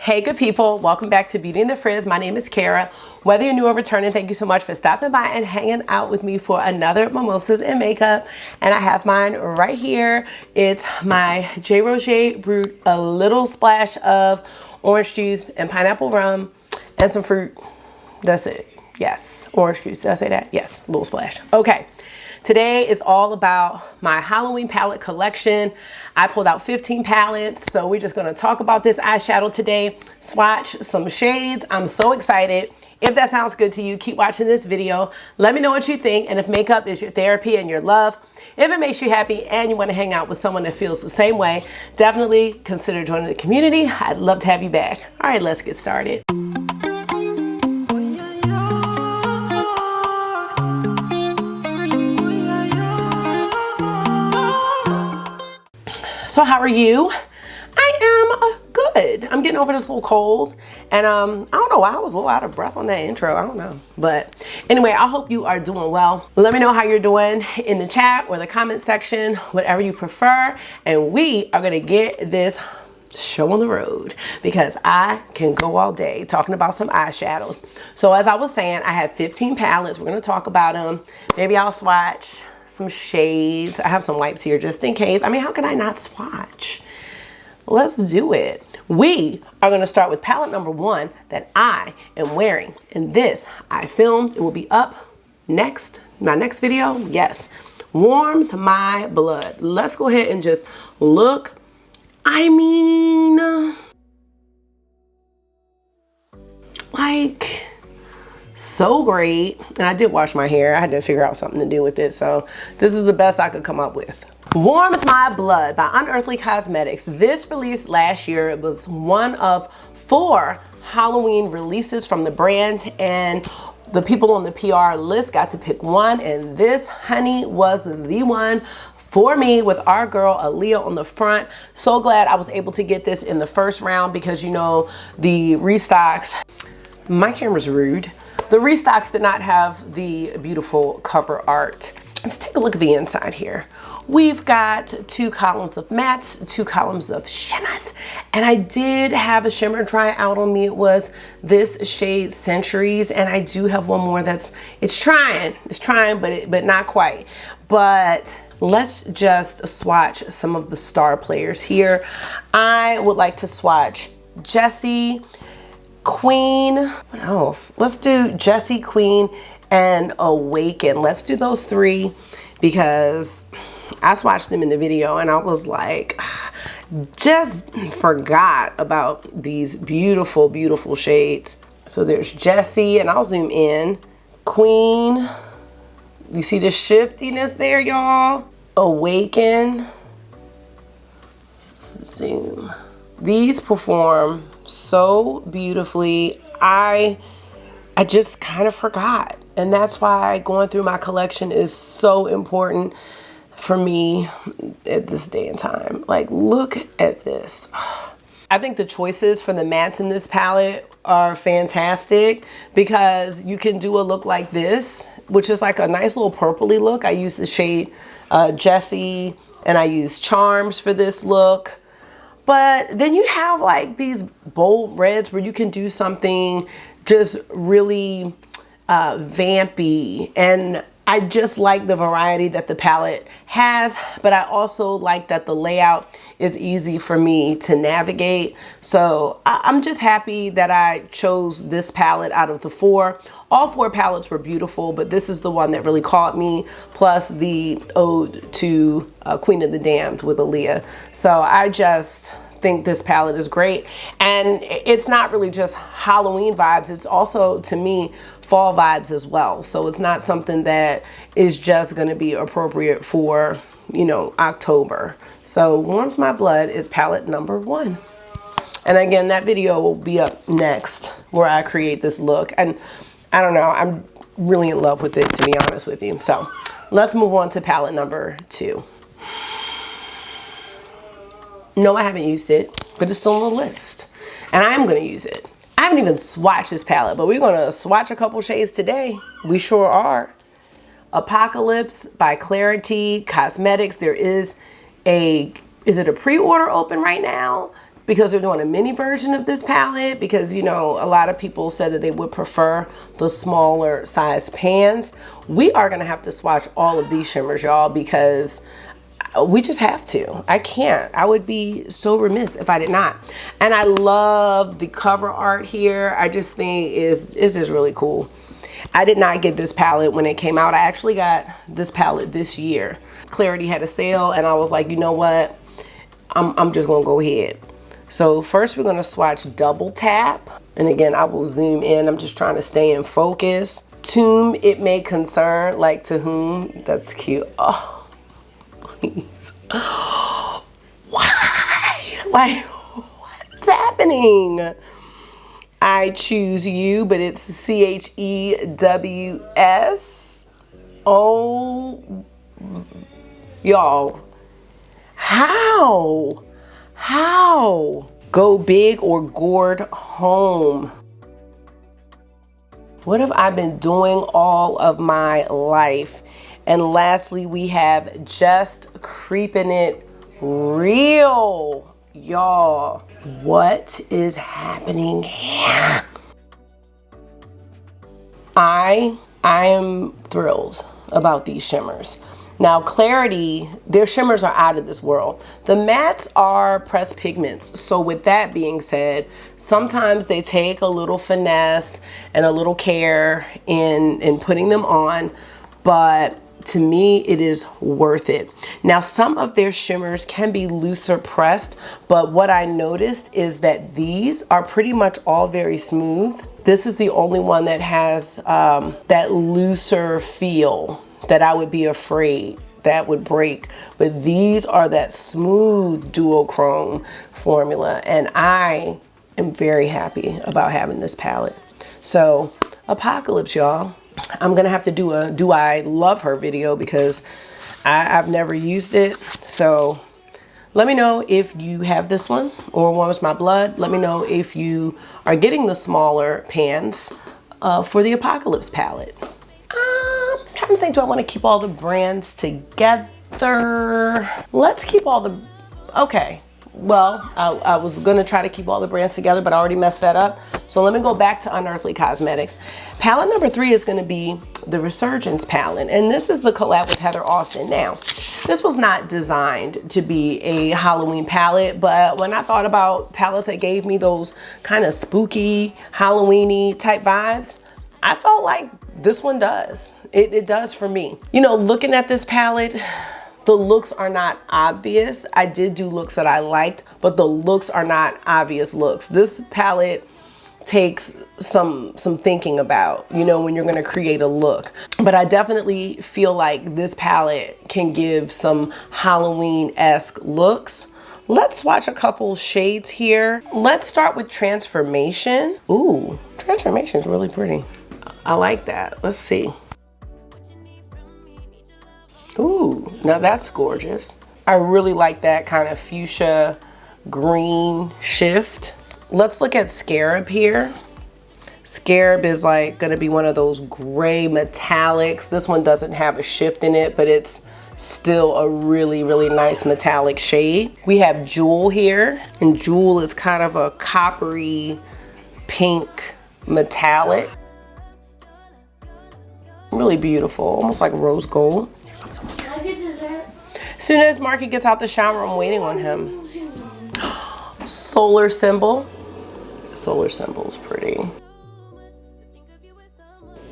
Hey good people, welcome back to Beauty and the Frizz. My name is Cara. Whether you're new or returning, thank you so much for stopping by and hanging out with me for another Mimosas and makeup. And I have mine right here. It's my J. Roger Brut, a little splash of orange juice and pineapple rum and some fruit. That's it. Yes, orange juice. Did I say that? Yes, a little splash. Okay. Today is all about my Halloween palette collection. I pulled out 15 palettes, so we're just gonna talk about this eyeshadow today, swatch some shades. I'm so excited. If that sounds good to you, keep watching this video. Let me know what you think, and if makeup is your therapy and your love, if it makes you happy and you wanna hang out with someone that feels the same way, definitely consider joining the community. I'd love to have you back. All right, let's get started. So how are you? I am good. I'm getting over this little cold, and I don't know why I was a little out of breath on that intro. I don't know, but anyway, I hope you are doing well. Let me know how you're doing in the chat or the comment section, whatever you prefer, and we are gonna get this show on the road because I can go all day talking about some eyeshadows. So as I was saying, I have 15 palettes. We're gonna talk about them. Maybe I'll swatch some shades. I have some wipes here just in case. I mean, how can I not swatch? Let's do it. We are going to start with palette number 1 that I am wearing. And this I filmed. It will be up next, my next video. Yes. Warms my blood. Let's go ahead and just look. I mean, like, so great. And I did wash my hair. I had to figure out something to do with it, so this is the best I could come up with. Warms My Blood by Unearthly Cosmetics. This released last year. It was one of 4 Halloween releases from the brand, and the people on the PR list got to pick one, and this honey was the one for me with our girl Aaliyah on the front. So glad I was able to get this in the first round because, you know, the restocks, my camera's rude. The restocks did not have the beautiful cover art. Let's take a look at the inside here. We've got 2 columns of mattes, 2 columns of shimmers, and I did have a shimmer try out on me. It was this shade Centuries, and I do have one more that's, it's trying, but not quite. But let's just swatch some of the star players here. I would like to swatch Jessie, Queen, what else? Let's do Jessie, Queen, and Awaken. Let's do those 3 because I swatched them in the video and I was like, just forgot about these beautiful, beautiful shades. So there's Jessie, and I'll zoom in. Queen, you see the shiftiness there, y'all? Awaken, zoom. These perform so beautifully. I just kind of forgot, and that's why going through my collection is so important for me at this day and time. Like, look at this. I think the choices for the mattes in this palette are fantastic because you can do a look like this, which is like a nice little purpley look. I use the shade Jessie, and I use Charms for this look. But then you have like these bold reds where you can do something just really vampy, and I just like the variety that the palette has, but I also like that the layout is easy for me to navigate. So I'm just happy that I chose this palette out of the 4. All 4 palettes were beautiful, but this is the one that really caught me, plus the ode to Queen of the Damned with Aaliyah. So I just think this palette is great, and it's not really just Halloween vibes, it's also, to me, fall vibes as well. So it's not something that is just going to be appropriate for, you know, October. So Warms My Blood is palette number 1, and again, that video will be up next where I create this look, and I don't know, I'm really in love with it, to be honest with you. So let's move on to palette number 2. No, I haven't used it, but it's still on the list, and I am going to use it. I haven't even swatched this palette, but we're going to swatch a couple shades today. We sure are. Apocalypse by Clarity Cosmetics. There is a, is it a pre-order open right now? because they're doing a mini version of this palette, because you know, a lot of people said that they would prefer the smaller size pans. We are gonna have to swatch all of these shimmers, y'all, because we just have to. I can't. I would be so remiss if I did not. And I love the cover art here. I just think it's just really cool. I did not get this palette when it came out. I actually got this palette this year. Clarity had a sale and I was like, you know what? I'm just gonna go ahead. So first we're gonna swatch Double Tap. And again, I will zoom in. I'm just trying to stay in focus. Whom it may concern, like to whom. That's cute. Oh, please. Why? Like, what is happening? I choose you, but it's CHEWS. Oh, y'all. How? Go big or gourd home. What have I been doing all of my life? And lastly, we have Just Creeping It Real. Y'all, what is happening here? I am thrilled about these shimmers. Now, Clarity, their shimmers are out of this world. The mattes are pressed pigments. So with that being said, sometimes they take a little finesse and a little care in putting them on, but to me, it is worth it. Now, some of their shimmers can be looser pressed, but what I noticed is that these are pretty much all very smooth. This is the only one that has that looser feel that I would be afraid that would break. But these are that smooth duochrome formula, and I am very happy about having this palette. So, Apocalypse, y'all. I'm gonna have to do a do I love her video because I've never used it. So let me know if you have this one or Warms My Blood. Let me know if you are getting the smaller pans for the Apocalypse palette. I'm trying to think, do I want to keep all the brands together? Let's keep all the, okay. Well, I was gonna try to keep all the brands together, but I already messed that up. So let me go back to Unearthly Cosmetics. Palette number 3 is gonna be the Resurgence palette. And this is the collab with Heather Austin. Now, this was not designed to be a Halloween palette, but when I thought about palettes that gave me those kind of spooky, Halloween-y type vibes, I felt like this one does. It does for me. You know, looking at this palette, the looks are not obvious. I did do looks that I liked, but the looks are not obvious looks. This palette takes some thinking about, you know, when you're gonna create a look. But I definitely feel like this palette can give some Halloween-esque looks. Let's swatch a couple shades here. Let's start with Transformation. Ooh, Transformation is really pretty. I like that. Let's see. Ooh, now that's gorgeous. I really like that kind of fuchsia green shift. Let's look at Scarab here. Scarab is like gonna be one of those gray metallics. This one doesn't have a shift in it, but it's still a really, really nice metallic shade. We have Jewel here, and Jewel is kind of a coppery pink metallic. Really beautiful, almost like rose gold. As soon as Marky gets out the shower, I'm waiting on him. Solar Symbol. Solar Symbol's pretty.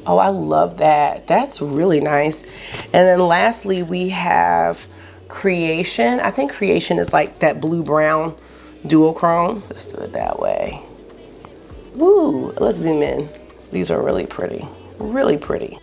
Oh, I love that. That's really nice. And then lastly, we have Creation. I think Creation is like that blue-brown duochrome. Let's do it that way. Ooh, let's zoom in. These are really pretty. Really pretty.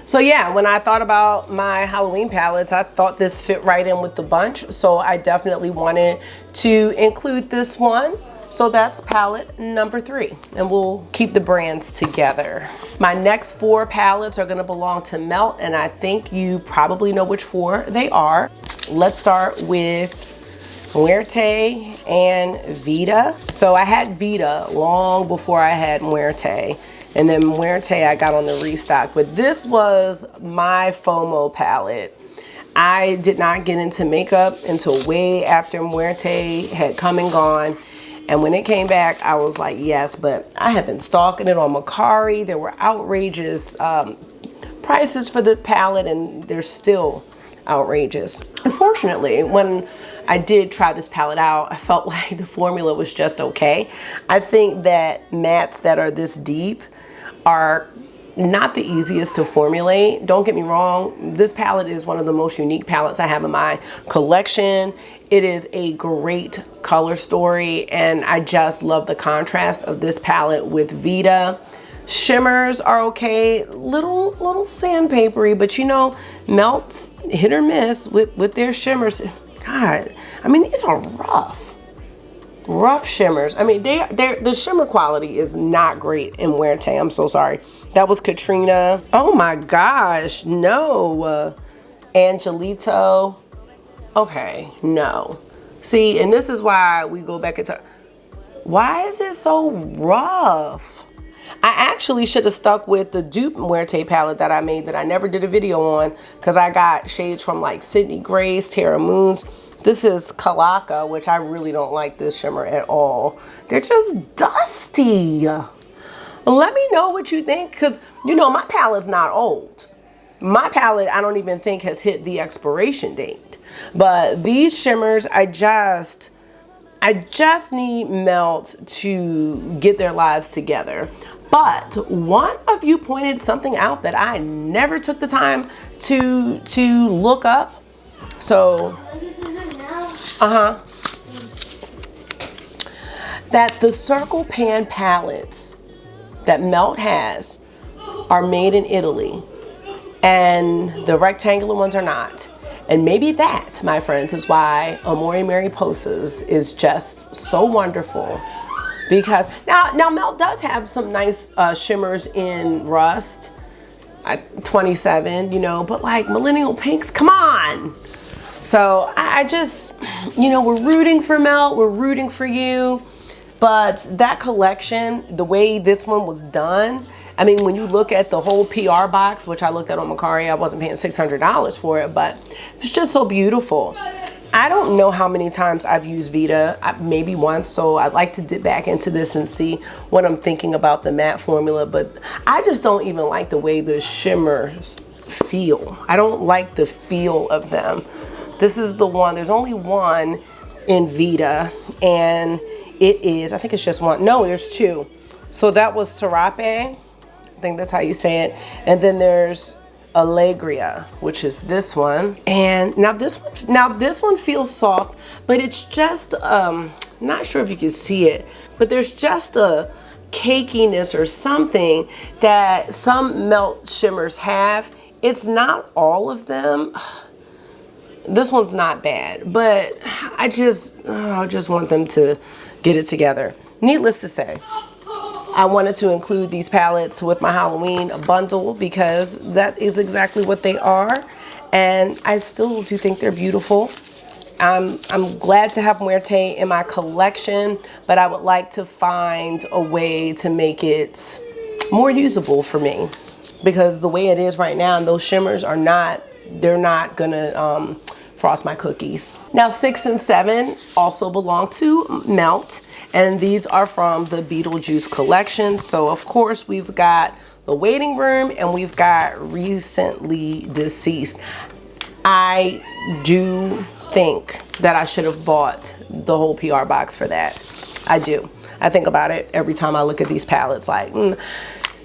So yeah, when I thought about my Halloween palettes, I thought this fit right in with the bunch. So I definitely wanted to include this one. So that's palette number 3, and we'll keep the brands together. My next 4 palettes are gonna belong to Melt, and I think you probably know which 4 they are. Let's start with Muerte and Vita. So I had Vita long before I had Muerte. And then Muerte I got on the restock, but this was my FOMO palette. I did not get into makeup until way after Muerte had come and gone. And when it came back, I was like, yes, but I have been stalking it on Mercari. There were outrageous prices for the palette, and they're still outrageous. Unfortunately, when I did try this palette out, I felt like the formula was just okay. I think that mattes that are this deep are not the easiest to formulate. Don't get me wrong, this palette is one of the most unique palettes I have in my collection. It is a great color story, and I just love the contrast of this palette with Vita. Shimmers are okay, little sandpapery, but you know, Melt's hit or miss with their shimmers. God, I mean, these are rough shimmers. I mean, the shimmer quality is not great in Muerte. I'm so sorry. That was Katrina. Oh my gosh, no. Angelito. Okay, no. See, and this is why we go back into, why is it so rough? I actually should have stuck with the dupe Muerte palette that I made that I never did a video on, because I got shades from like Sydney Grace, Tara Moons. This is Kalaka, which I really don't like this shimmer at all. They're just dusty. Let me know what you think, because you know my palette's not old. My palette, I don't even think has hit the expiration date. But these shimmers, I just need Melt to get their lives together. But one of you pointed something out that I never took the time to look up. So, that the circle pan palettes that Melt has are made in Italy, and the rectangular ones are not. And maybe that, my friends, is why Amore Mariposas is just so wonderful. Because now Melt does have some nice shimmers in Rust at 27, you know, but like Millennial Pinks, come on. So I just, you know, we're rooting for Melt, we're rooting for you. But that collection, the way this one was done, I mean, when you look at the whole PR box, which I looked at on Mercari, I wasn't paying $600 for it, but it's just so beautiful. I don't know how many times I've used Vita, maybe once, so I'd like to dip back into this and see what I'm thinking about the matte formula, but I just don't even like the way the shimmers feel. I don't like the feel of them. This is the one, there's only one in Vita, and it is, I think it's just one, no, there's two. So that was Serape, I think that's how you say it, and then there's Allegria, which is this one. And now this one feels soft, but it's just not sure if you can see it, but there's just a cakiness or something that some Melt shimmers have. It's not all of them. This one's not bad, but I just want them to get it together. Needless to say, I wanted to include these palettes with my Halloween bundle because that is exactly what they are, and I still do think they're beautiful. I'm glad to have Muerte in my collection, but I would like to find a way to make it more usable for me, because the way it is right now, those shimmers are not, they're not gonna frost my cookies. Now 6 and 7 also belong to Melt, and these are from the Beetlejuice collection. So of course we've got the Waiting Room and we've got Recently Deceased. I do think that I should have bought the whole PR box for that. I do. I think about it every time I look at these palettes, like,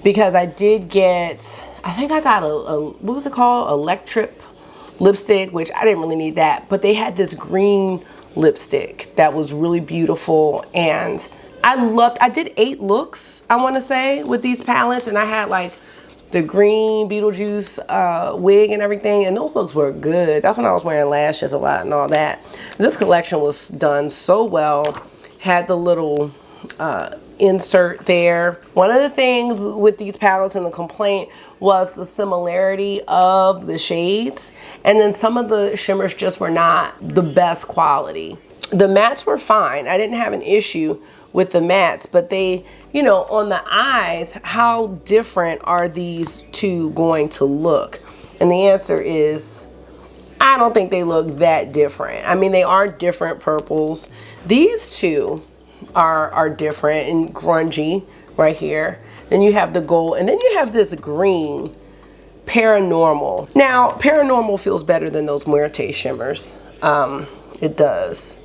because I did get, I think I got a what was it called? Electric lipstick, which I didn't really need that, but they had this green lipstick that was really beautiful, and I did 8 looks, I want to say, with these palettes, and I had like the green Beetlejuice wig and everything, and those looks were good. That's when I was wearing lashes a lot and all that. This collection was done so well, had the little insert there. One of the things with these palettes and the complaint was the similarity of the shades, and then some of the shimmers just were not the best quality. The mattes were fine. I didn't have an issue with the mattes, but they, you know, on the eyes, how different are these two going to look? And the answer is, I don't think they look that different. I mean, they are different purples. These two are different and grungy right here. Then you have the gold, and then you have this green, Paranormal. Now, Paranormal feels better than those Muerte shimmers. It does.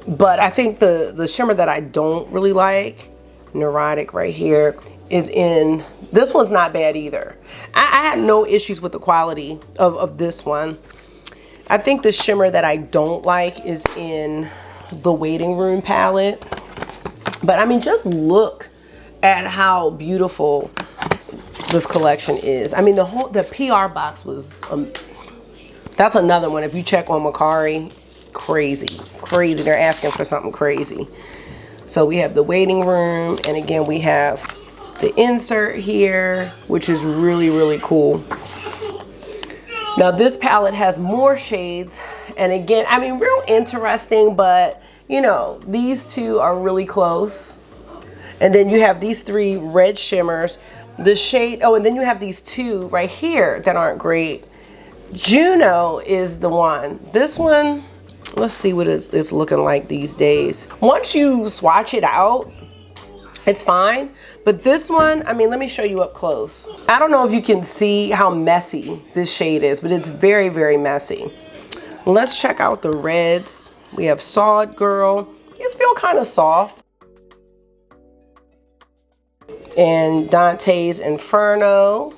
But I think the shimmer that I don't really like, Neurotic right here, is in, this one's not bad either. I had no issues with the quality of this one. I think the shimmer that I don't like is in the Waiting Room palette. But I mean, just look at how beautiful this collection is. I mean, the PR box was, that's another one. If you check on Mercari, crazy. They're asking for something crazy. So we have the Waiting Room, and again, we have the insert here, which is really, really cool. Now this palette has more shades, and again, I mean, real interesting, but you know, these two are really close. And then you have these three red shimmers. The shade, oh, and then you have these two right here that aren't great. Juno is the one. This one, let's see what it's looking like these days. Once you swatch it out, it's fine. But this one, I mean, let me show you up close. I don't know if you can see how messy this shade is, but it's very, very messy. Let's check out the reds. We have Sawed Girl. These feel kind of soft. And Dante's Inferno.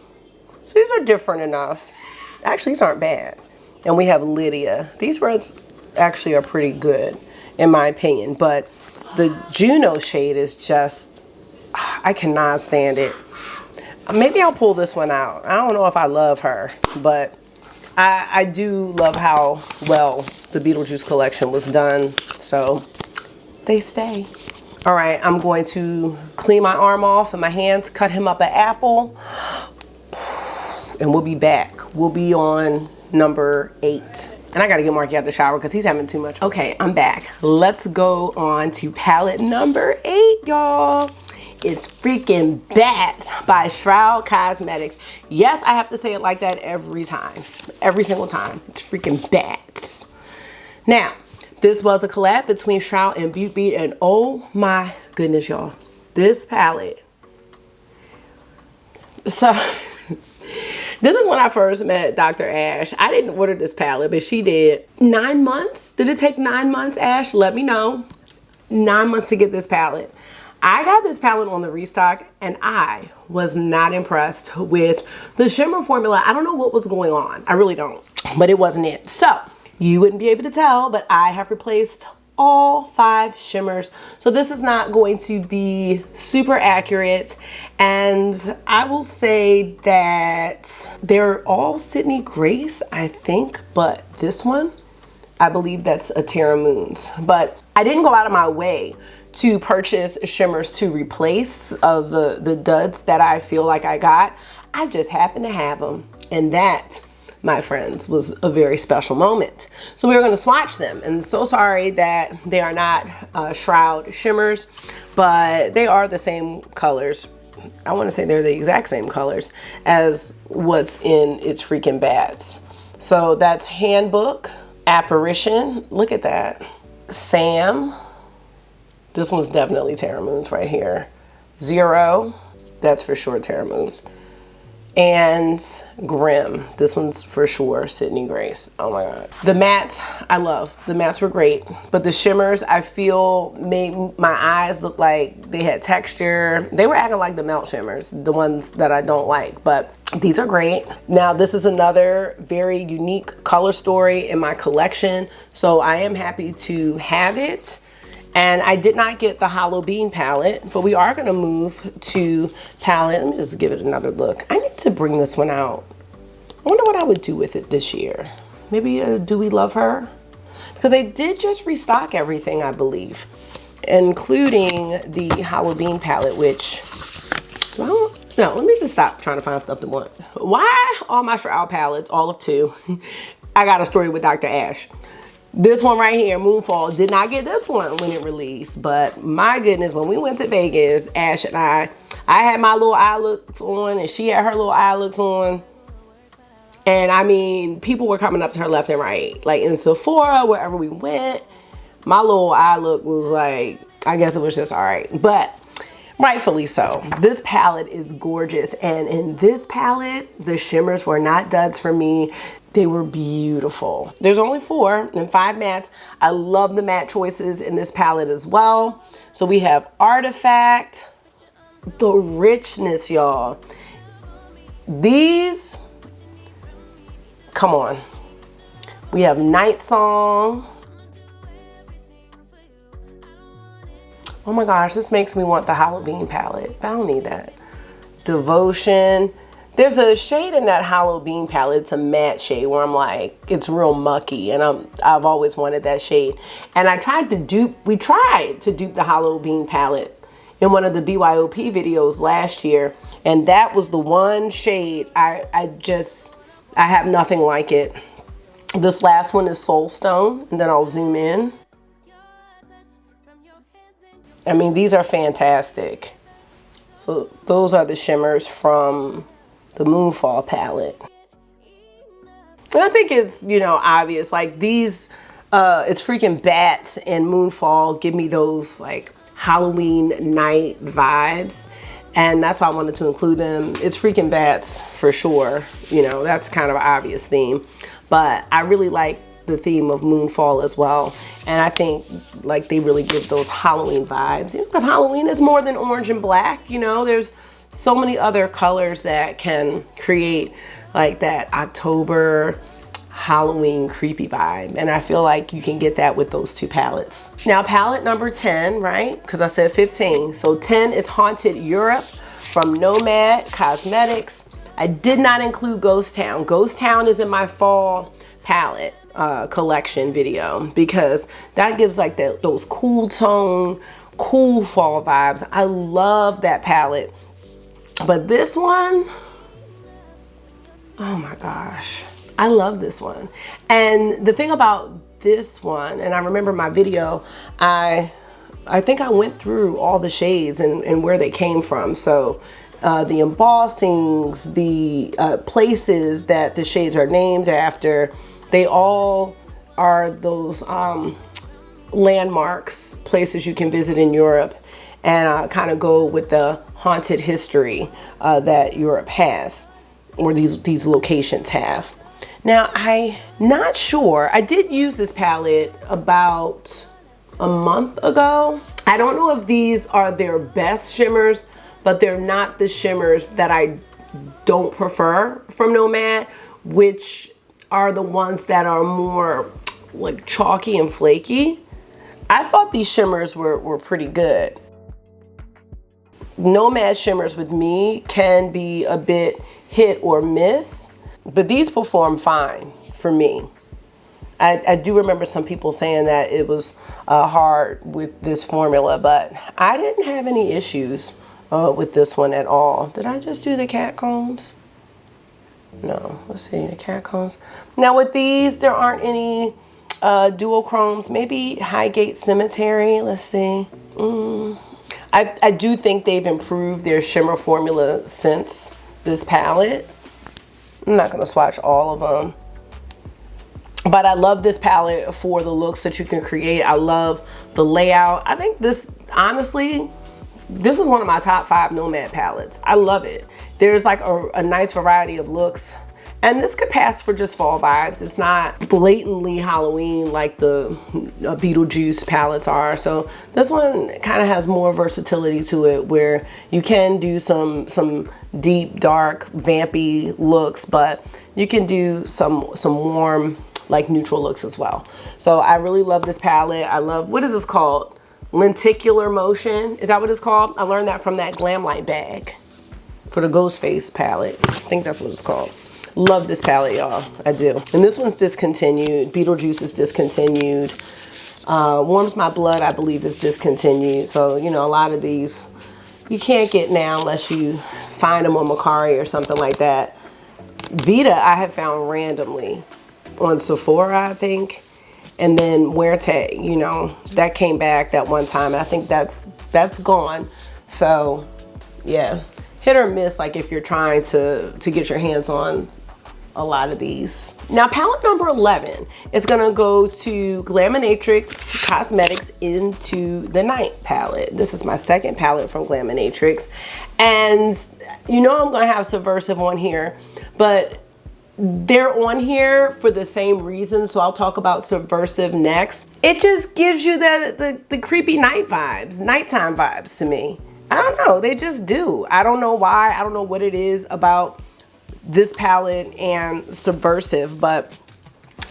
So these are different enough. Actually, these aren't bad. And we have Lydia. These reds actually are pretty good, in my opinion. But the Juno shade is just, I cannot stand it. Maybe I'll pull this one out. I don't know if I love her, but I do love how well the Beetlejuice collection was done. So they stay. All right, I'm going to clean my arm off and my hands, cut him up an apple, and we'll be back. We'll be on number 8. And I gotta get Marky out the shower because he's having too much. Okay, I'm back. Let's go on to palette number 8, y'all. It's freaking Bats by Shroud Cosmetics. Yes, I have to say it like that every time. Every single time. It's freaking Bats. Now, this was a collab between Shroud and Beauty Beat, and oh my goodness, y'all. This palette. So, this is when I first met Dr. Ash. I didn't order this palette, but she did. 9 months? Did it take 9 months, Ash? Let me know. 9 months to get this palette. I got this palette on the restock, and I was not impressed with the shimmer formula. I don't know what was going on. I really don't, but it wasn't it. So, you wouldn't be able to tell, but I have replaced all 5 shimmers. So this is not going to be super accurate. And I will say that they're all Sydney Grace, I think, but this one, I believe that's a Terra Moons. But I didn't go out of my way to purchase shimmers to replace the duds that I feel like I got. I just happened to have them, and that, my friends, was a very special moment. So we were going to swatch them, and so sorry that they are not Shroud shimmers, but they are the same colors. I want to say they're the exact same colors as what's in It's Freaking Bats. So that's Handbook, Apparition, look at that, Sam, this one's definitely Terra Moons right here, Zero, that's for sure Terra Moons, and Grim, this one's for sure Sydney Grace. Oh my god. The mattes, I love. The mattes were great, but the shimmers, I feel, made my eyes look like they had texture. They were acting like the melt shimmers, the ones that I don't like, but these are great. Now this is another very unique color story in my collection, so I am happy to have it. And I did not get the Hollow Bean palette, but we are gonna move to palette. Let me just give it another look. I need to bring this one out. I wonder what I would do with it this year. Maybe Do We Love Her? Because they did just restock everything, I believe, including the Hollow Bean palette, which, well, no, let me just stop trying to find stuff to want. Why all my Shroud palettes, all of 2? I got a story with Dr. Ash. This one right here, Moonfall, did not get this one when it released, but my goodness, when we went to Vegas, Ash and I had my little eye looks on and she had her little eye looks on, And I mean, people were coming up to her left and right. Like in Sephora, wherever we went, my little eye look was like, I guess it was just all right. But rightfully so. This palette is gorgeous. And in this palette, the shimmers were not duds for me. They were beautiful. There's only 4 and 5 mattes. I love the matte choices in this palette as well. So we have Artifact, the richness, y'all. These, come on. We have Night Song. Oh my gosh, this makes me want the Halloween palette, but I don't need that. Devotion. There's a shade in that Halloween palette, it's a matte shade where I'm like, it's real mucky, and I've always wanted that shade. And we tried to dupe the Halloween palette in one of the BYOP videos last year, and that was the one shade I have nothing like it. This last one is Soulstone, and then I'll zoom in. I mean, these are fantastic. So those are the shimmers from the Moonfall palette. And I think it's, you know, obvious, like these, it's freaking Bats and Moonfall give me those like Halloween night vibes. And that's why I wanted to include them. It's freaking Bats for sure. You know, that's kind of an obvious theme. But I really like the theme of Moonfall as well. And I think like they really give those Halloween vibes. Because Halloween is more than orange and black, you know, there's so many other colors that can create like that October Halloween creepy vibe. And I feel like you can get that with those 2 palettes. Now palette number 10, right? Because I said 15. So 10 is Haunted Europe from Nomad Cosmetics. I did not include Ghost Town. Ghost Town is in my fall palette collection video because that gives like those cool tone, cool fall vibes. I love that palette. But this one, oh my gosh, I love this one. And the thing about this one, and I remember my video, I think I went through all the shades and where they came from. So the embossings, the places that the shades are named after, they all are those landmarks, places you can visit in Europe, and kind of go with the haunted history that Europe has, or these locations have. Now, I'm not sure. I did use this palette about a month ago. I don't know if these are their best shimmers, but they're not the shimmers that I don't prefer from Nomad, which are the ones that are more like chalky and flaky. I thought these shimmers were pretty good. Nomad shimmers with me can be a bit hit or miss, but these perform fine for me. I do remember some people saying that it was hard with this formula, but I didn't have any issues with this one at all. Did I just do the cat combs? No, let's see, the cat combs. Now with these, there aren't any duochromes. Maybe Highgate Cemetery, let's see. I do think they've improved their shimmer formula since this palette. I'm not gonna swatch all of them, but I love this palette for the looks that you can create. I love the layout. I think this, honestly, this is one of my top 5 Nomad palettes. I love it. There's like a nice variety of looks, and this could pass for just fall vibes. It's not blatantly Halloween like the Beetlejuice palettes are. So this one kind of has more versatility to it, where you can do some deep, dark, vampy looks, but you can do some warm, like neutral looks as well. So I really love this palette. I love, what is this called? Lenticular Motion. Is that what it's called? I learned that from that Glamlight bag for the Ghostface palette. I think that's what it's called. Love this palette, y'all. I do. And this one's discontinued. Beetlejuice is discontinued. Warms My Blood, I believe, is discontinued. So, you know, a lot of these you can't get now unless you find them on Mercari or something like that. Vita, I have found randomly on Sephora, I think. And then Muerte, you know, that came back that one time. And I think that's gone. So, yeah. Hit or miss, like if you're trying to get your hands on a lot of these. Now palette number 11 is gonna go to Glaminatrix Cosmetics Into the Night palette. This is my second palette from Glaminatrix. And you know I'm gonna have Subversive on here, but they're on here for the same reason, so I'll talk about Subversive next. It just gives you the creepy night vibes, nighttime vibes to me. I don't know, they just do. I don't know why, I don't know what it is about this palette and Subversive, but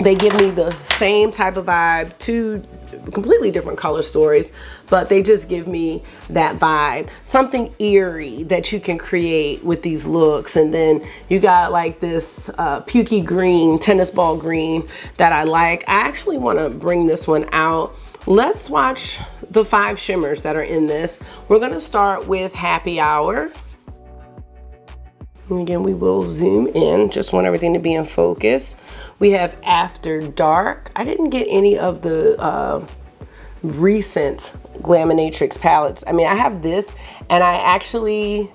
they give me the same type of vibe, two completely different color stories, but they just give me that vibe, something eerie that you can create with these looks. And then you got like this pukey green, tennis ball green that I like. I actually want to bring this one out. Let's swatch the 5 shimmers that are in this. We're gonna start with Happy Hour. And again, we will zoom in, just want everything to be in focus. We have After Dark. I didn't get any of the recent Glaminatrix palettes. I mean, I have this, and I actually,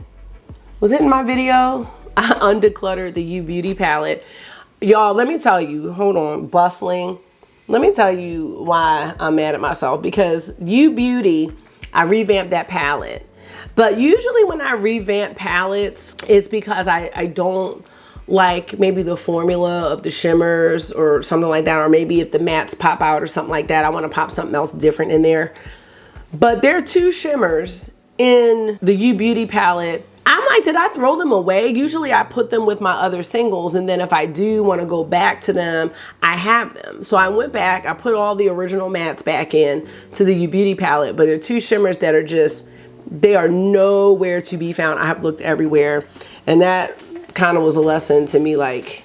was it in my video? I undecluttered the U Beauty palette. Y'all, let me tell you, hold on, bustling. Let me tell you why I'm mad at myself, because U Beauty, I revamped that palette. But usually when I revamp palettes, it's because I don't like maybe the formula of the shimmers or something like that, or maybe if the mattes pop out or something like that, I want to pop something else different in there. But there are 2 shimmers in the U Beauty palette. I'm like, did I throw them away? Usually I put them with my other singles, and then if I do want to go back to them, I have them. So I went back, I put all the original mattes back in to the U Beauty palette, but there are 2 shimmers that are just, they are nowhere to be found. I have looked everywhere, and that kind of was a lesson to me, like,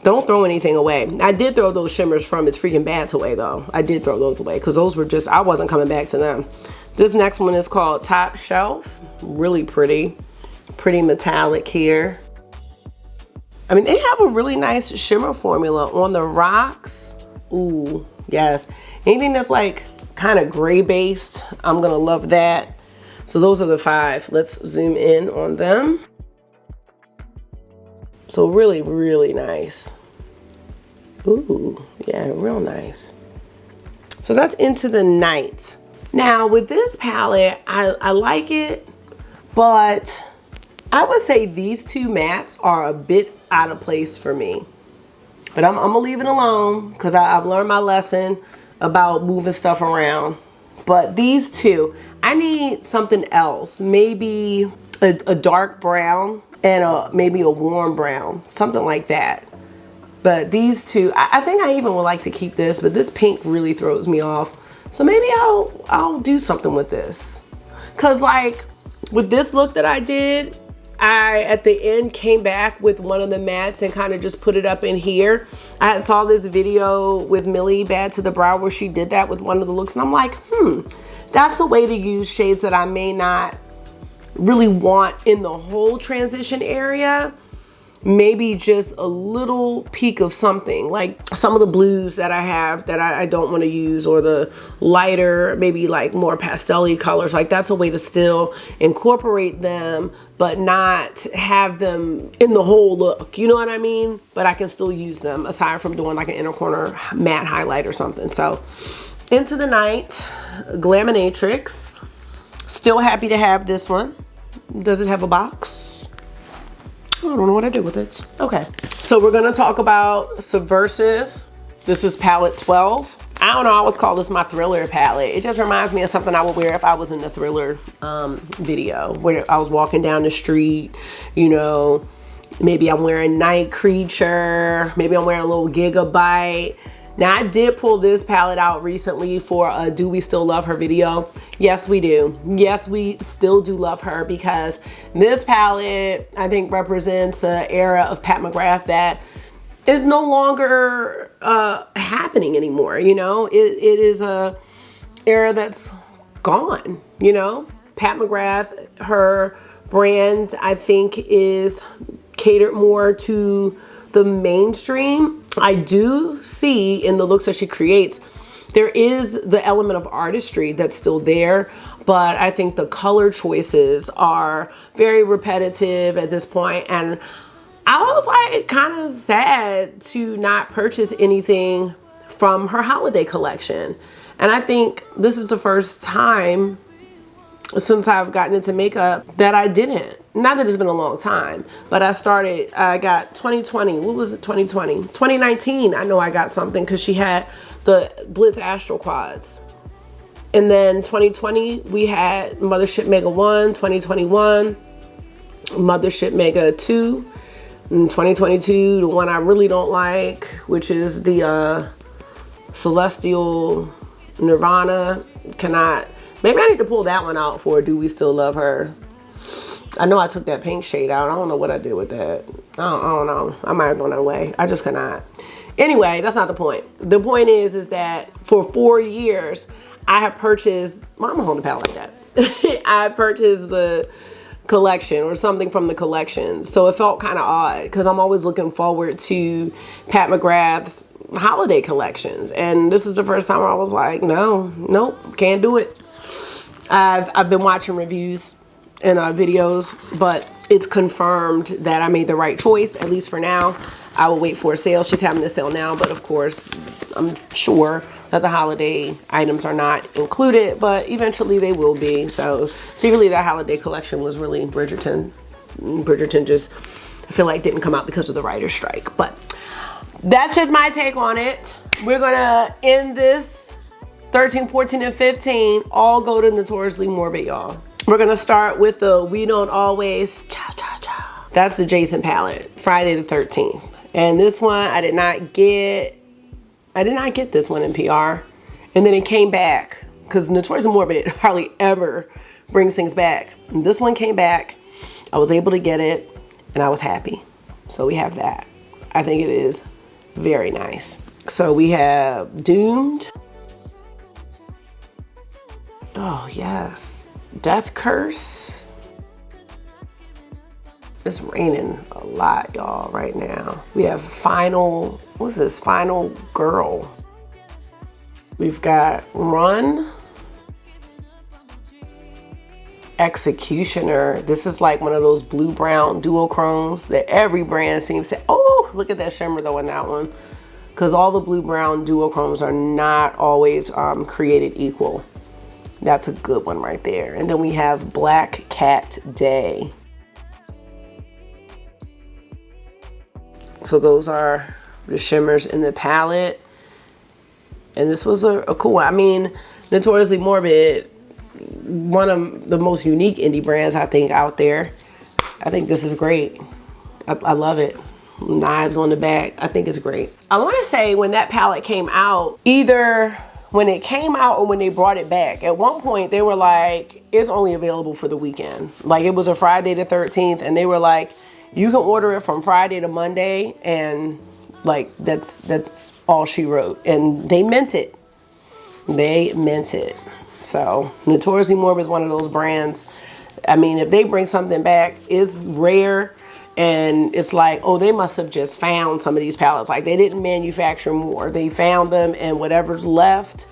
don't throw anything away. I did throw those shimmers from It's Freaking Bad away though. I did throw those away because those were just, I wasn't coming back to them. This next one is called Top Shelf. Really pretty metallic here. I mean, they have a really nice shimmer formula on the rocks. Ooh, yes. Anything that's like kind of gray based, I'm gonna love that. So those are the 5. Let's zoom in on them. So really, really nice. Ooh, yeah, real nice. So that's Into the Night. Now with this palette, I like it, but I would say these 2 mattes are a bit out of place for me. But I'm gonna leave it alone because I've learned my lesson about moving stuff around. But these 2, I need something else. Maybe a dark brown and maybe a warm brown, something like that. But these 2, I think I even would like to keep this, but this pink really throws me off. So maybe I'll do something with this. Cause like with this look that I did, I at the end came back with one of the mattes and kind of just put it up in here. I saw this video with Millie Bad to the Brow where she did that with one of the looks, and I'm like, that's a way to use shades that I may not really want in the whole transition area. Maybe just a little peak of something, like some of the blues that I have that I don't want to use, or the lighter, maybe like more pastel-y colors. Like that's a way to still incorporate them, but not have them in the whole look. You know what I mean? But I can still use them aside from doing like an inner corner matte highlight or something. So Into the Night, Glaminatrix. Still happy to have this one. Does it have a box? I don't know what I did with it. Okay, so we're gonna talk about Subversive. This is palette 12. I don't know, I always call this my thriller palette. It just reminds me of something I would wear if I was in the thriller video, where I was walking down the street, you know, maybe I'm wearing Night Creature, maybe I'm wearing a little Gigabyte. Now I did pull this palette out recently for a Do We Still Love Her video. Yes, we do. Yes, we still do love her, because this palette, I think, represents an era of Pat McGrath that is no longer happening anymore. You know, it is a era that's gone, you know. Pat McGrath, her brand, I think, is catered more to the mainstream. I do see in the looks that she creates, there is the element of artistry that's still there, but I think the color choices are very repetitive at this point, and I was like kind of sad to not purchase anything from her holiday collection. And I think this is the first time since I've gotten into makeup that I didn't. Not that it's been a long time, but I got 2020, what was it, 2020? 2019, I know I got something because she had the Blitz Astral Quads. And then 2020, we had Mothership Mega 1, 2021, Mothership Mega 2, and 2022, the one I really don't like, which is the Celestial Nirvana. Maybe I need to pull that one out for Do We Still Love Her. I know I took that pink shade out. I don't know what I did with that. I don't know. I might have thrown it away. I just cannot. Anyway, that's not the point. The point is that for 4 years, I have purchased, well, I'm gonna hold the palette like that. I purchased the collection or something from the collection. So it felt kind of odd because I'm always looking forward to Pat McGrath's holiday collections. And this is the first time I was like, nope, can't do it. I've been watching reviews and videos, but it's confirmed that I made the right choice, at least for now. I will wait for a sale. She's having a sale now, but of course, I'm sure that the holiday items are not included, but eventually they will be. So secretly, that holiday collection was really Bridgerton. Bridgerton just, I feel like, didn't come out because of the writer's strike. But that's just my take on it. We're gonna end this 13, 14, and 15. All go to Notoriously Morbid, y'all. We're gonna start with the We Don't Always Cha Cha Cha. That's the Jason palette, Friday the 13th. And this one, I did not get this one in PR. And then it came back, because Notoriously Morbid hardly ever brings things back. And this one came back, I was able to get it, and I was happy. So we have that. I think it is very nice. So we have Doomed. Oh, yes. Death Curse. It's raining a lot, y'all, right now. We have Final, what's this? Final Girl. We've got Run. Executioner. This is like one of those blue-brown duochromes that every brand seems to, oh, look at that shimmer though in that one. Because all the blue-brown duochromes are not always created equal. That's a good one right there. And then we have Black Cat Day. So those are the shimmers in the palette. And this was a cool one. I mean, Notoriously Morbid, one of the most unique indie brands I think out there. I think this is great. I love it. Knives on the back. I think it's great. I want to say when that palette came out, either when it came out or when they brought it back, at one point they were like, it's only available for the weekend. Like it was a Friday the 13th and they were like, you can order it from Friday to Monday, and like that's all she wrote. And they meant it. They meant it. So Notoriously Morbid is one of those brands. I mean, if they bring something back, it's rare, and it's like, oh, they must have just found some of these palettes. Like they didn't manufacture more. They found them, and whatever's left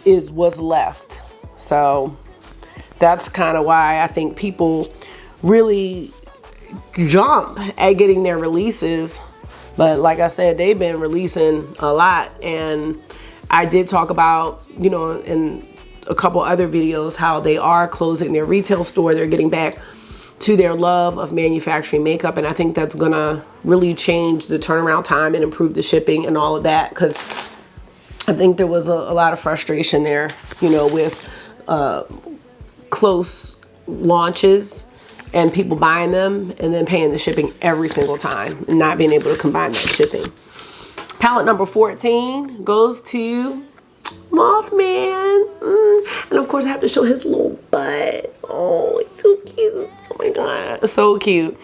is what's left. So that's kind of why I think people really jump at getting their releases. But like I said, they've been releasing a lot, and I did talk about, you know, in a couple other videos how they are closing their retail store. They're getting back to their love of manufacturing makeup, and I think that's gonna really change the turnaround time and improve the shipping and all of that, because I think there was a lot of frustration there, you know, with close launches and people buying them and then paying the shipping every single time and not being able to combine that shipping. Palette number 14 goes to Mothman. And of course I have to show his little butt. Oh, it's so cute. Oh my God, so cute.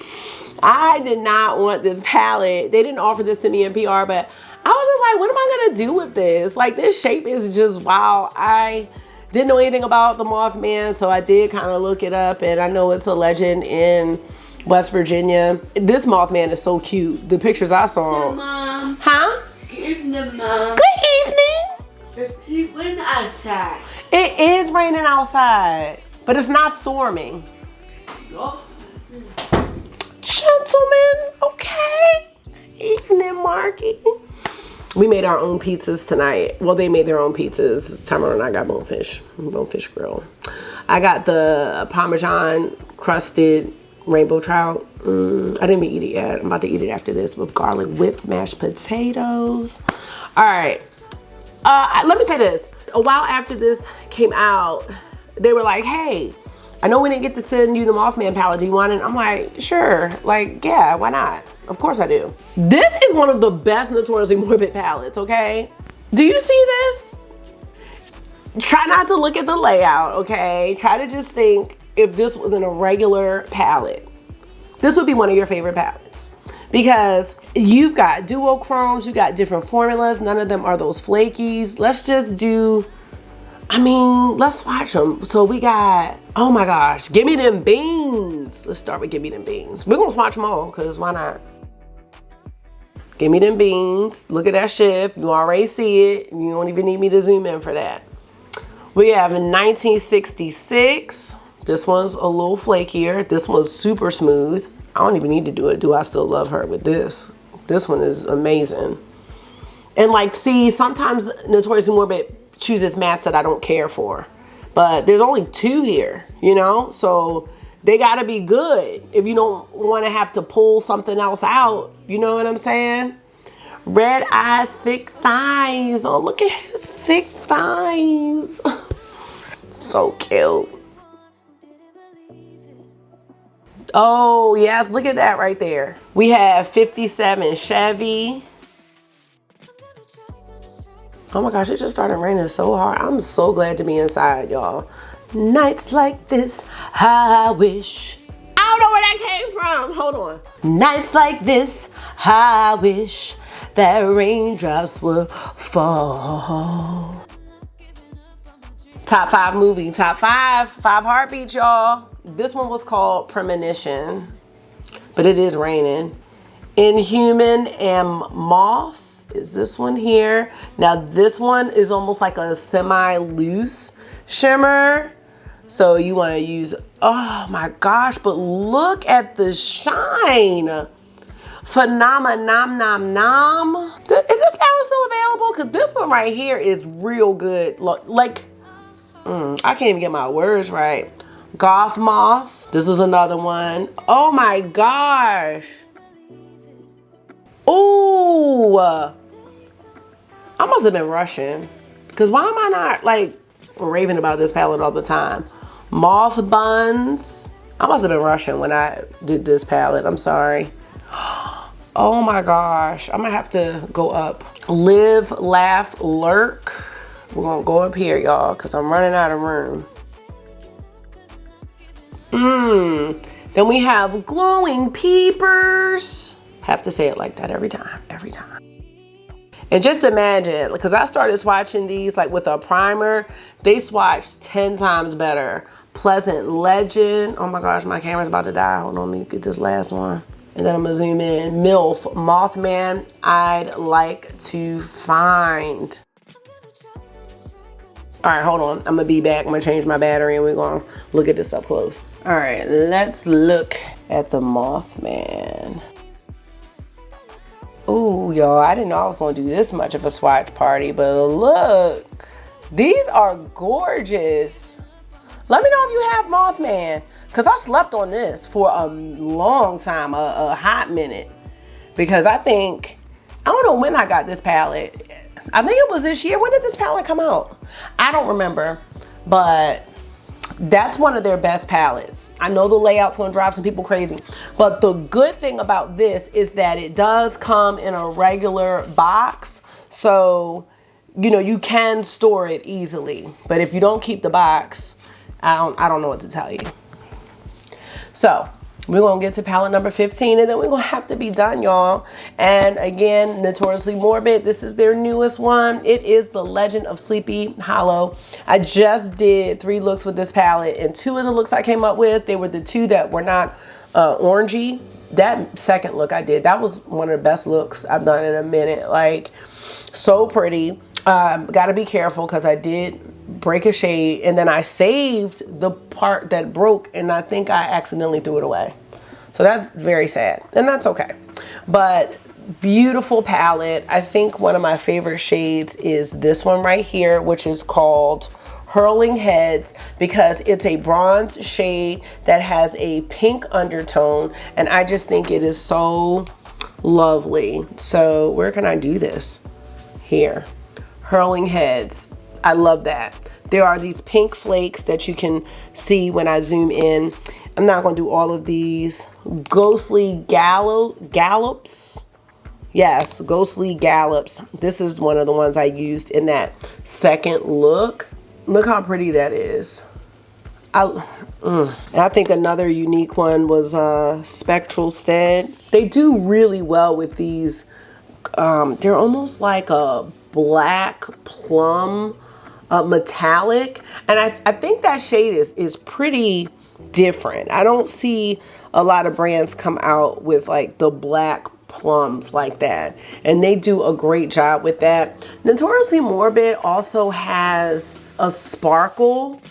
I did not want this palette. They didn't offer this to me in PR, but I was just like, what am I gonna do with this? Like, this shape is just wow. I didn't know anything about the Mothman, so I did kind of look it up, and I know it's a legend in West Virginia. This Mothman is so cute. The pictures I saw. Good, Mom. Huh? Good evening, Mom. Good evening. It's raining outside. It is raining outside, but it's not storming. Oh. Gentlemen, okay. Evening, Marky. We made our own pizzas tonight. Well, they made their own pizzas. Tamara and I got bonefish grill. I got the Parmesan crusted rainbow trout. I didn't even eat it yet. I'm about to eat it after this with garlic whipped mashed potatoes. All right. Let me say this. A while after this came out, they were like, hey, I know we didn't get to send you the Mothman palette. Do you want it? I'm like, sure. Like, yeah, why not? Of course I do. This is one of the best Notoriously Morbid palettes, okay? Do you see this? Try not to look at the layout, okay? Try to just think if this was in a regular palette. This would be one of your favorite palettes. Because you've got duochromes, you got different formulas. None of them are those flakies. Let's just do, let's swatch them. So we got, oh my gosh, give me them beans. Let's start with give me them beans. We're gonna swatch them all, because why not? Give me them beans. Look at that shift. You already see it. You don't even need me to zoom in for that. We have a 1966. This one's a little flakier. This one's super smooth. I don't even need to do it. Do I still love her with this? This one is amazing. And like, see, sometimes Notoriously Morbid chooses mattes that I don't care for. But there's only 2 here, you know? So they gotta be good if you don't wanna have to pull something else out. You know what I'm saying? Red eyes, thick thighs. Oh, look at his thick thighs. So cute. Oh, yes, look at that right there. We have 57 Chevy. Oh my gosh, it just started raining so hard. I'm so glad to be inside, y'all. Nights like this, I wish. I don't know where that came from. Hold on. Nights like this, I wish that raindrops would fall. Top 5 movie, top 5 heartbeats, y'all. This one was called Premonition, but it is raining. Inhuman and Moth is this one here. Now this one is almost like a semi-loose shimmer. So you want to use, oh my gosh, but look at the shine. Phenomenon nom nom. Is this palette still available? Because this one right here is real good. Like, I can't even get my words right. Goth Moth. This is another one. Oh my gosh. Ooh. I must have been rushing. Because why am I not like raving about this palette all the time? Moth Buns. I must have been rushing when I did this palette. I'm sorry. Oh my gosh. I'm going to have to go up. Live, Laugh, Lurk. We're going to go up here, y'all, because I'm running out of room. Then we have Glowing Peepers. Have to say it like that every time. And just imagine, because I started swatching these like with a primer, they swatched 10 times better. Pleasant Legend. Oh my gosh, my camera's about to die. Hold on, let me get this last one. And then I'm gonna zoom in. MILF, Mothman, I'd Like to Find. All right, hold on. I'm gonna be back. I'm gonna change my battery and we're gonna look at this up close. All right, let's look at the Mothman. Ooh, y'all, I didn't know I was gonna do this much of a swatch party, but look, these are gorgeous. Let me know if you have Mothman, because I slept on this for a long time, a hot minute, because I don't know when I got this palette. I think it was this year. When did this palette come out? I don't remember, but that's one of their best palettes. I know the layout's gonna drive some people crazy, but the good thing about this is that it does come in a regular box. So, you know, you can store it easily, but if you don't keep the box, I don't know what to tell you. So we're gonna get to palette number 15 and then we're gonna have to be done, y'all. And again, Notoriously Morbid, this is their newest one. It is the Legend of Sleepy Hollow. I just did 3 looks with this palette, and 2 of the looks I came up with, they were the 2 that were not orangey. That second look I did, that was one of the best looks I've done in a minute. Like, so pretty. Gotta be careful because I did break a shade and then I saved the part that broke and I think I accidentally threw it away. So that's very sad, and that's okay. But beautiful palette. I think one of my favorite shades is this one right here, which is called Hurling Heads, because it's a bronze shade that has a pink undertone, and I just think it is so lovely. So where can I do this? Here, Hurling Heads. I love that. There are these pink flakes that you can see when I zoom in. I'm not going to do all of these. Ghostly Gallops. Yes, Ghostly Gallops. This is one of the ones I used in that second look. Look how pretty that is. And I think another unique one was Spectral Stead. They do really well with these. They're almost like a black plum metallic. And I think that shade is pretty different. I don't see a lot of brands come out with like the black plums like that, and they do a great job with that. Notoriously Morbid also has a sparkle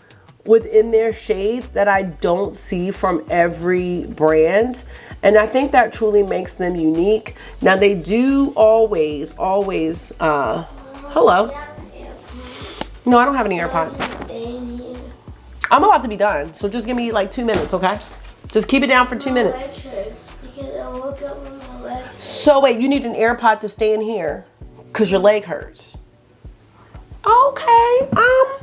within their shades that I don't see from every brand, and I think that truly makes them unique. Now they do always hello. No, I don't have any AirPods. I'm about to be done, so just give me like 2 minutes, okay? Just keep it down for 2 minutes. So wait, you need an AirPod to stay in here because your leg hurts. Okay. Because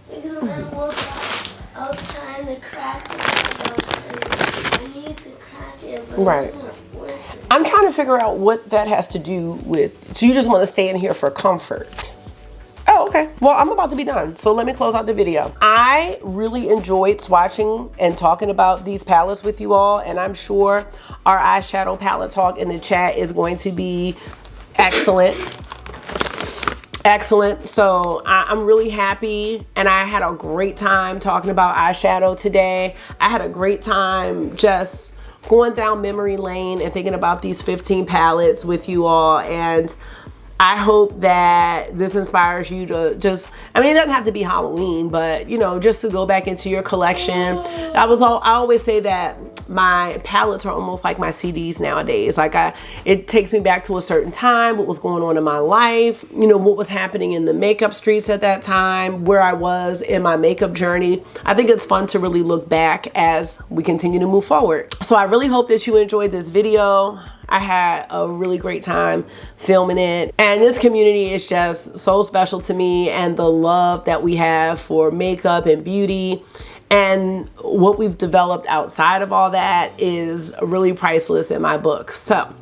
when I woke up, I was trying to crack it. I need to crack it, but Right. I'm trying to figure out what that has to do with. So you just want to stay in here for comfort. Oh, okay. Well, I'm about to be done, so let me close out the video. I really enjoyed swatching and talking about these palettes with you all, and I'm sure our eyeshadow palette talk in the chat is going to be excellent. Excellent. So I'm really happy, and I had a great time talking about eyeshadow today. I had a great time just going down memory lane and thinking about these 15 palettes with you all, and I hope that this inspires you to just, I mean, it doesn't have to be Halloween, but you know, just to go back into your collection. I always say that my palettes are almost like my CDs nowadays. Like it takes me back to a certain time, what was going on in my life, you know, what was happening in the makeup streets at that time, where I was in my makeup journey. I think it's fun to really look back as we continue to move forward. So I really hope that you enjoyed this video. I had a really great time filming it, and this community is just so special to me, and the love that we have for makeup and beauty and what we've developed outside of all that is really priceless in my book. So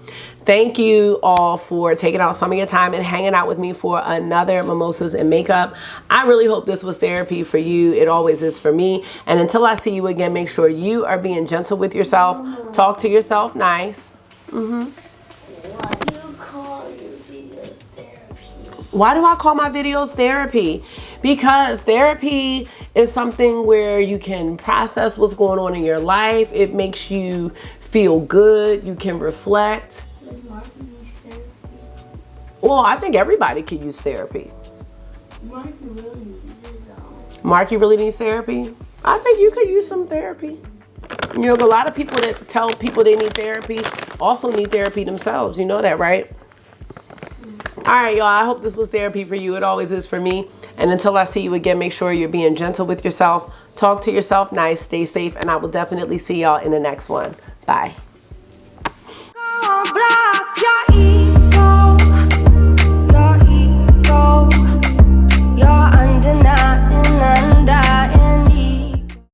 thank you all for taking out some of your time and hanging out with me for another Mimosas and Makeup. I really hope this was therapy for you. It always is for me. And until I see you again, make sure you are being gentle with yourself. Talk to yourself nice. Why do you call your videos therapy? Why do I call my videos therapy? Because therapy is something where you can process what's going on in your life. It makes you feel good. You can reflect. Does Marky use therapy? Well, I think everybody can use therapy. Marky really needs it though. Marky really needs therapy? I think you could use some therapy. You know, a lot of people that tell people they need therapy also need therapy themselves. You know that, right? All right, y'all. I hope this was therapy for you. It always is for me. And until I see you again, make sure you're being gentle with yourself. Talk to yourself nice. Stay safe. And I will definitely see y'all in the next one. Bye.